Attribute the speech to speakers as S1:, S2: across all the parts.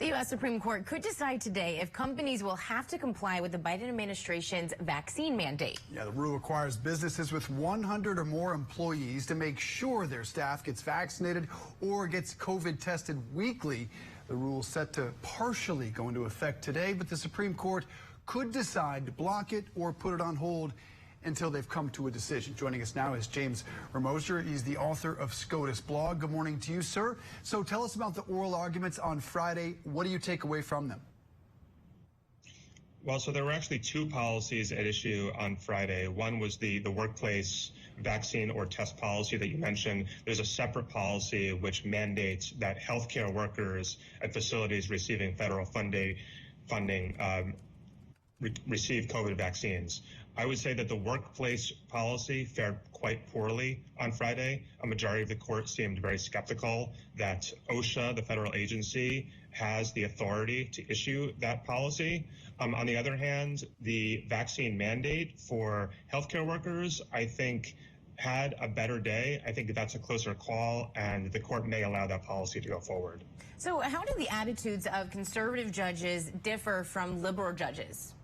S1: The U.S. Supreme Court could decide today if companies will have to comply with the Biden administration's vaccine mandate.
S2: Yeah, the rule requires businesses with 100 or more employees to make sure their staff gets vaccinated or gets COVID tested weekly. The rule is set to partially go into effect today, but the Supreme Court could decide to block it or put it on hold until they've come to a decision. Joining us now is James Ramoser. He's the author of SCOTUS blog. Good morning to you, sir. So tell us about the oral arguments on Friday. What do you take away from them?
S3: Well, so there were actually two policies at issue on Friday. One was the workplace vaccine or test policy that you mentioned. There's a separate policy which mandates that healthcare workers at facilities receiving federal funding receive COVID vaccines. I would say that the workplace policy fared quite poorly on Friday. A majority of the court seemed very skeptical that OSHA, the federal agency, has the authority to issue that policy. On the other hand, the vaccine mandate for healthcare workers, I think, had a better day. I think that's a closer call, and the court may allow that policy to go forward.
S1: So how do the attitudes of conservative judges differ from liberal judges?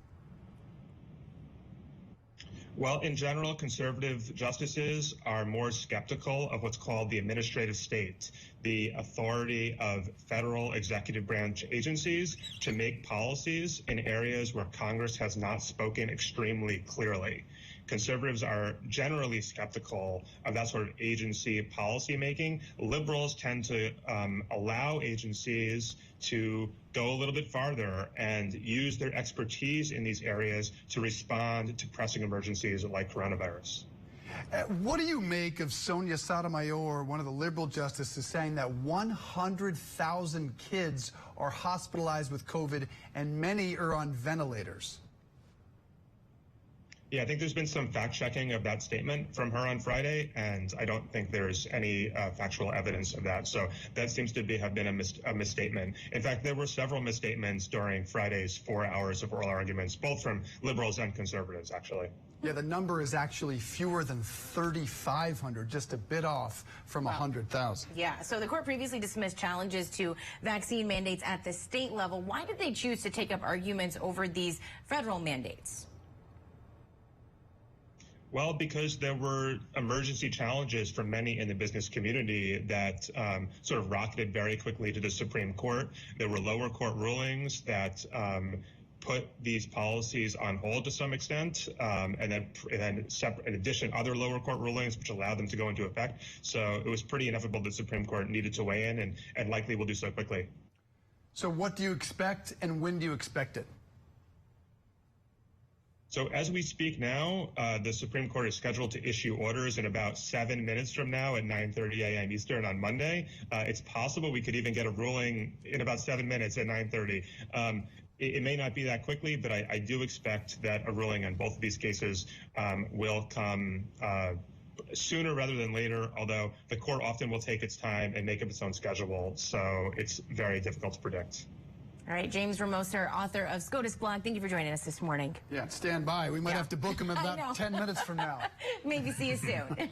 S3: Well, in general, conservative justices are more skeptical of what's called the administrative state, the authority of federal executive branch agencies to make policies in areas where Congress has not spoken extremely clearly. Conservatives are generally skeptical of that sort of agency policymaking. Liberals tend to allow agencies to go a little bit farther and use their expertise in these areas to respond to pressing emergencies like coronavirus.
S2: What do you make of Sonia Sotomayor, one of the liberal justices, saying that 100,000 kids are hospitalized with COVID and many are on ventilators?
S3: Yeah, I think there's been some fact-checking of that statement from her on Friday, and I don't think there's any factual evidence of that. So that seems to have been a misstatement. In fact, there were several misstatements during Friday's 4 hours of oral arguments, both from liberals and conservatives, actually.
S2: Yeah, the number is actually fewer than 3,500, just a bit off from 100,000.
S1: Yeah, so the court previously dismissed challenges to vaccine mandates at the state level. Why did they choose to take up arguments over these federal mandates?
S3: Well, because there were emergency challenges from many in the business community that sort of rocketed very quickly to the Supreme Court. There were lower court rulings that put these policies on hold to some extent, and then in addition, other lower court rulings which allowed them to go into effect. So it was pretty inevitable the Supreme Court needed to weigh in, and likely will do so quickly.
S2: So what do you expect, and when do you expect it?
S3: So as we speak now, the Supreme Court is scheduled to issue orders in about 7 minutes from now at 9:30 a.m. Eastern on Monday. It's possible we could even get a ruling in about 7 minutes at 9:30. It may not be that quickly, but I do expect that a ruling on both of these cases will come sooner rather than later, although the court often will take its time and make up its own schedule, so it's very difficult to predict.
S1: All right, James Ramoser, author of SCOTUS blog, thank you for joining us this morning.
S2: Yeah, stand by. We might have to book him in about 10 minutes from now.
S1: Maybe see you soon.